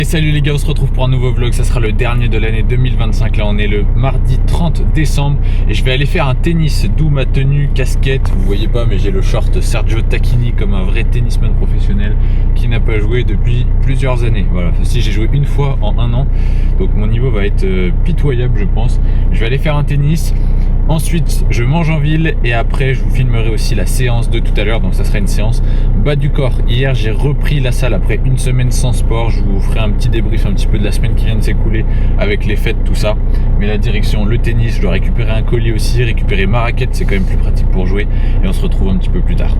Et salut les gars, on se retrouve pour un nouveau vlog, ça sera le dernier de l'année 2025. Là on est le mardi 30 décembre et je vais aller faire un tennis, d'où ma tenue casquette. Vous voyez pas mais j'ai le short Sergio Tacchini comme un vrai tennisman professionnel qui n'a pas joué depuis plusieurs années. Voilà, enfin, si j'ai joué une fois en un an, donc mon niveau va être pitoyable je pense. Je vais aller faire un tennis. Ensuite, je mange en ville et après, je vous filmerai aussi la séance de tout à l'heure. Donc, ça sera une séance bas du corps. Hier, j'ai repris la salle après une semaine sans sport. Je vous ferai un petit débrief un petit peu de la semaine qui vient de s'écouler avec les fêtes, tout ça. Mais la direction, le tennis, je dois récupérer un collier aussi, récupérer ma raquette. C'est quand même plus pratique pour jouer. Et on se retrouve un petit peu plus tard.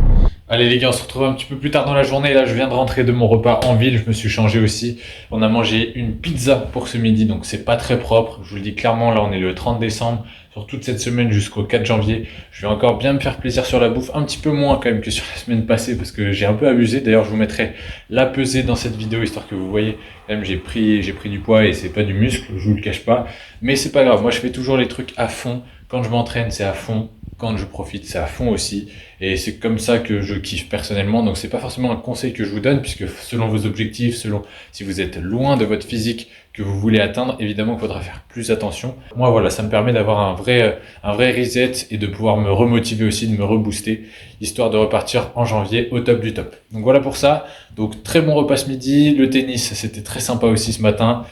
Allez les gars, on se retrouve un petit peu plus tard dans la journée. Là, je viens de rentrer de mon repas en ville. Je me suis changé aussi. On a mangé une pizza pour ce midi, donc c'est pas très propre. Je vous le dis clairement, là, on est le 30 décembre. Sur toute cette semaine jusqu'au 4 janvier. Je vais encore bien me faire plaisir sur la bouffe. Un petit peu moins quand même que sur la semaine passée parce que j'ai un peu abusé. D'ailleurs, je vous mettrai la pesée dans cette vidéo histoire que vous voyez. Quand même, j'ai pris du poids et c'est pas du muscle, je vous le cache pas. Mais c'est pas grave. Moi, je fais toujours les trucs à fond. Quand je m'entraîne, c'est à fond. Quand je profite, c'est à fond aussi. Et c'est comme ça que je kiffe personnellement. Donc, c'est pas forcément un conseil que je vous donne puisque selon vos objectifs, selon si vous êtes loin de votre physique que vous voulez atteindre, évidemment, il faudra faire plus attention. Moi, voilà, ça me permet d'avoir un vrai reset et de pouvoir me remotiver aussi, de me rebooster, histoire de repartir en janvier au top du top. Donc voilà pour ça. Donc très bon repas ce midi. Le tennis, c'était très sympa aussi ce matin.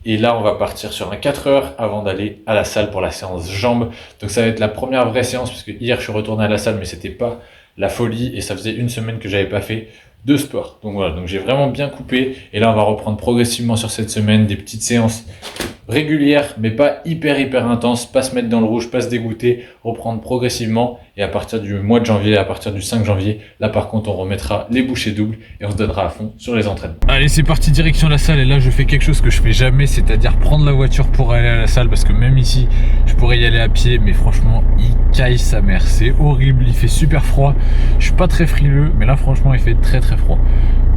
Et là, on va partir sur un 4 heures avant d'aller à la salle pour la séance jambes. Donc ça va être la première vraie séance parce que hier, je suis retourné à la salle, mais c'était pas la folie et ça faisait une semaine que j'avais pas fait de sport. Donc voilà, donc j'ai vraiment bien coupé et là on va reprendre progressivement sur cette semaine des petites séances régulières mais pas hyper intenses, pas se mettre dans le rouge, pas se dégoûter, reprendre progressivement et à partir du mois de janvier, à partir du 5 janvier, là par contre on remettra les bouchées doubles et on se donnera à fond sur les entraînements. Allez, c'est parti, direction la salle et là je fais quelque chose que je fais jamais, c'est-à-dire prendre la voiture pour aller à la salle parce que même ici je pourrais y aller à pied mais franchement il caille sa mère, c'est horrible, il fait super froid, je suis pas très frileux mais là franchement il fait très froid.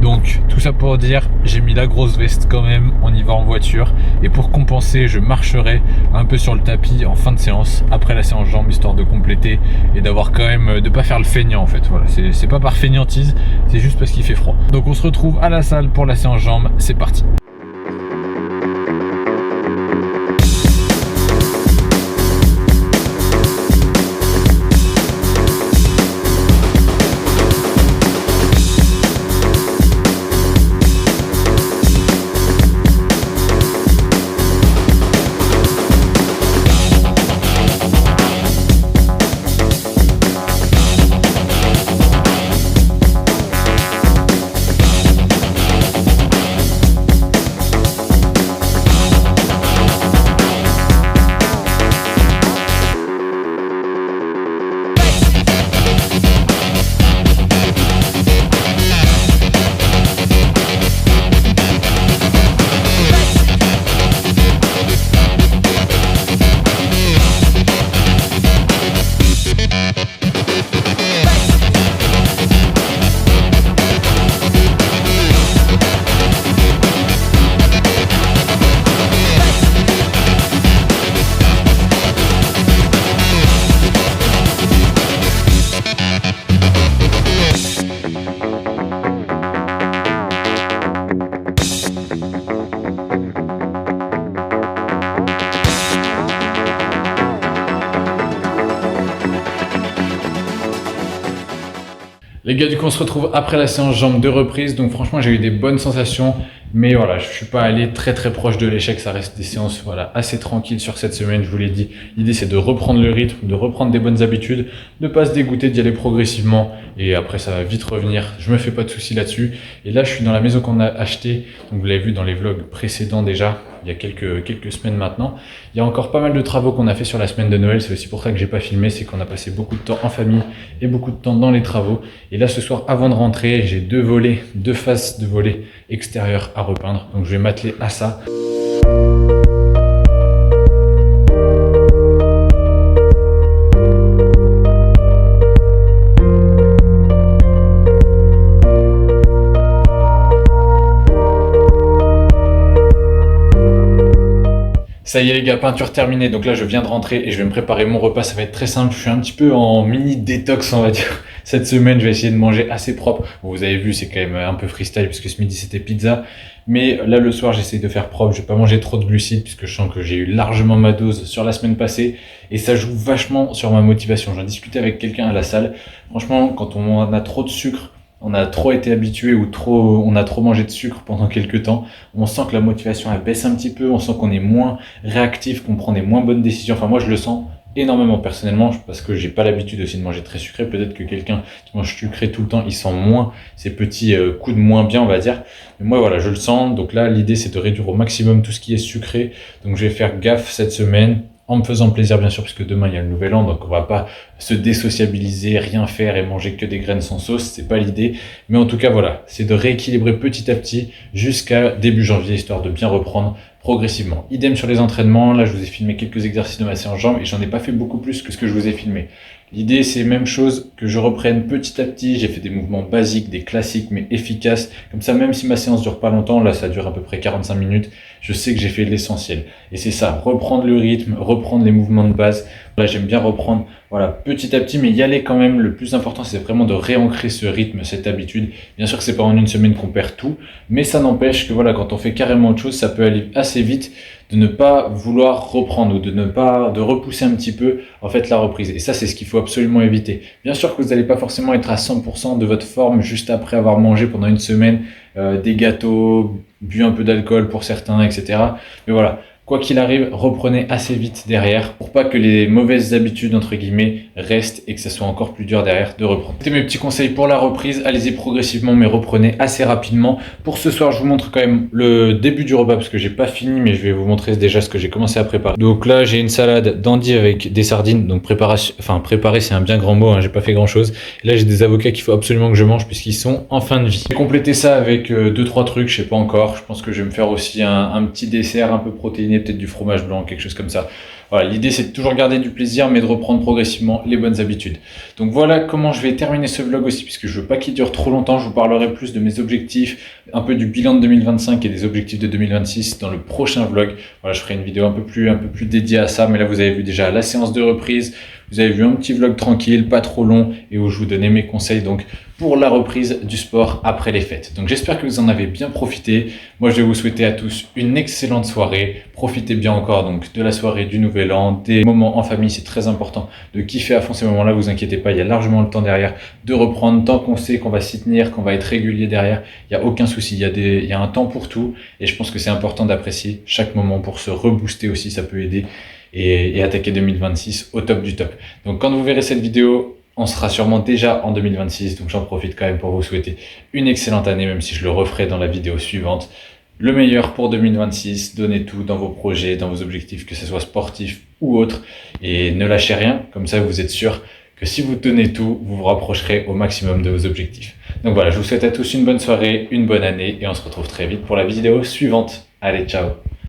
Donc tout ça pour dire, j'ai mis la grosse veste quand même, on y va en voiture et pour compenser je marcherai un peu sur le tapis en fin de séance après la séance jambes histoire de compléter et d'avoir quand même, de pas faire le feignant en fait. Voilà, c'est pas par feignantise, c'est juste parce qu'il fait froid. Donc on se retrouve à la salle pour la séance jambes, c'est parti. Les gars, du coup, on se retrouve après la séance jambes de reprise. Donc, franchement, j'ai eu des bonnes sensations. Mais voilà, je suis pas allé très proche de l'échec. Ça reste des séances voilà, assez tranquilles sur cette semaine. Je vous l'ai dit, l'idée, c'est de reprendre le rythme, de reprendre des bonnes habitudes, de pas se dégoûter, d'y aller progressivement. Et après, ça va vite revenir. Je me fais pas de soucis là-dessus. Et là, je suis dans la maison qu'on a achetée. Donc, vous l'avez vu dans les vlogs précédents déjà. Il y a quelques semaines maintenant. Il y a encore pas mal de travaux qu'on a fait sur la semaine de Noël. C'est aussi pour ça que j'ai pas filmé, c'est qu'on a passé beaucoup de temps en famille et beaucoup de temps dans les travaux. Et là, ce soir, avant de rentrer, j'ai deux faces de volets extérieurs à repeindre. Donc, je vais m'atteler à ça. Ça y est les gars, peinture terminée, donc là je viens de rentrer et je vais me préparer mon repas, ça va être très simple, je suis un petit peu en mini détox on va dire. Cette semaine, je vais essayer de manger assez propre. Bon, vous avez vu, c'est quand même un peu freestyle parce que ce midi c'était pizza. Mais là, le soir, j'essaie de faire propre. Je vais pas manger trop de glucides puisque je sens que j'ai eu largement ma dose sur la semaine passée. Et ça joue vachement sur ma motivation. J'en discutais avec quelqu'un à la salle. Franchement, quand on a trop de sucre, on a trop été habitué ou on a trop mangé de sucre pendant quelques temps, on sent que la motivation elle baisse un petit peu, on sent qu'on est moins réactif, qu'on prend des moins bonnes décisions. Enfin, moi, je le sens énormément personnellement parce que j'ai pas l'habitude aussi de manger très sucré. Peut-être que quelqu'un qui mange sucré tout le temps, il sent moins ces petits coups de moins bien, on va dire. Mais moi, voilà, je le sens. Donc là, l'idée, c'est de réduire au maximum tout ce qui est sucré. Donc je vais faire gaffe cette semaine, en me faisant plaisir bien sûr, puisque demain il y a le nouvel an, donc on va pas se désociabiliser, rien faire et manger que des graines sans sauce, c'est pas l'idée. Mais en tout cas voilà, c'est de rééquilibrer petit à petit jusqu'à début janvier, histoire de bien reprendre progressivement. Idem sur les entraînements, là je vous ai filmé quelques exercices de ma séance jambes et j'en ai pas fait beaucoup plus que ce que je vous ai filmé. L'idée, c'est même chose que je reprenne petit à petit. J'ai fait des mouvements basiques, des classiques, mais efficaces. Comme ça, même si ma séance dure pas longtemps, là, ça dure à peu près 45 minutes, je sais que j'ai fait l'essentiel. Et c'est ça, reprendre le rythme, reprendre les mouvements de base. Là, j'aime bien reprendre, voilà, petit à petit, mais y aller quand même. Le plus important, c'est vraiment de réancrer ce rythme, cette habitude. Bien sûr que c'est pas en une semaine qu'on perd tout, mais ça n'empêche que voilà, quand on fait carrément autre chose, ça peut aller assez vite de ne pas vouloir reprendre ou de repousser un petit peu en fait la reprise. Et ça, c'est ce qu'il faut absolument éviter. Bien sûr que vous n'allez pas forcément être à 100% de votre forme juste après avoir mangé pendant une semaine des gâteaux, bu un peu d'alcool pour certains, etc. Mais voilà. Quoi qu'il arrive, reprenez assez vite derrière pour pas que les mauvaises habitudes, entre guillemets, restent et que ça soit encore plus dur derrière de reprendre. C'était mes petits conseils pour la reprise. Allez-y progressivement, mais reprenez assez rapidement. Pour ce soir, je vous montre quand même le début du repas parce que j'ai pas fini, mais je vais vous montrer déjà ce que j'ai commencé à préparer. Donc là, j'ai une salade d'endives avec des sardines. Donc préparer, c'est un bien grand mot, hein, j'ai pas fait grand chose. Et là, j'ai des avocats qu'il faut absolument que je mange puisqu'ils sont en fin de vie. J'ai complété ça avec 2-3 trucs, je sais pas encore. Je pense que je vais me faire aussi un petit dessert un peu protéiné, peut-être du fromage blanc, quelque chose comme ça. Voilà, l'idée c'est de toujours garder du plaisir mais de reprendre progressivement les bonnes habitudes. Donc voilà comment je vais terminer ce vlog aussi puisque je veux pas qu'il dure trop longtemps. Je vous parlerai plus de mes objectifs, un peu du bilan de 2025 et des objectifs de 2026 dans le prochain vlog. Voilà, je ferai une vidéo un peu plus dédiée à ça, mais là vous avez vu déjà la séance de reprise. Vous avez vu un petit vlog tranquille, pas trop long et où je vous donnais mes conseils donc pour la reprise du sport après les fêtes. Donc j'espère que vous en avez bien profité. Moi je vais vous souhaiter à tous une excellente soirée. Profitez bien encore donc de la soirée du nouvel an, des moments en famille, c'est très important de kiffer à fond ces moments-là. Vous inquiétez pas, il y a largement le temps derrière de reprendre. Tant qu'on sait qu'on va s'y tenir, qu'on va être régulier derrière, il n'y a aucun souci. Il y a un temps pour tout et je pense que c'est important d'apprécier chaque moment pour se rebooster aussi, ça peut aider. Et attaquer 2026 au top du top. Donc quand vous verrez cette vidéo, on sera sûrement déjà en 2026, donc j'en profite quand même pour vous souhaiter une excellente année, même si je le referai dans la vidéo suivante. Le meilleur pour 2026, donnez tout dans vos projets, dans vos objectifs, que ce soit sportif ou autre, et ne lâchez rien, comme ça vous êtes sûr que si vous tenez tout, vous vous rapprocherez au maximum de vos objectifs. Donc voilà, je vous souhaite à tous une bonne soirée, une bonne année, et on se retrouve très vite pour la vidéo suivante. Allez, ciao!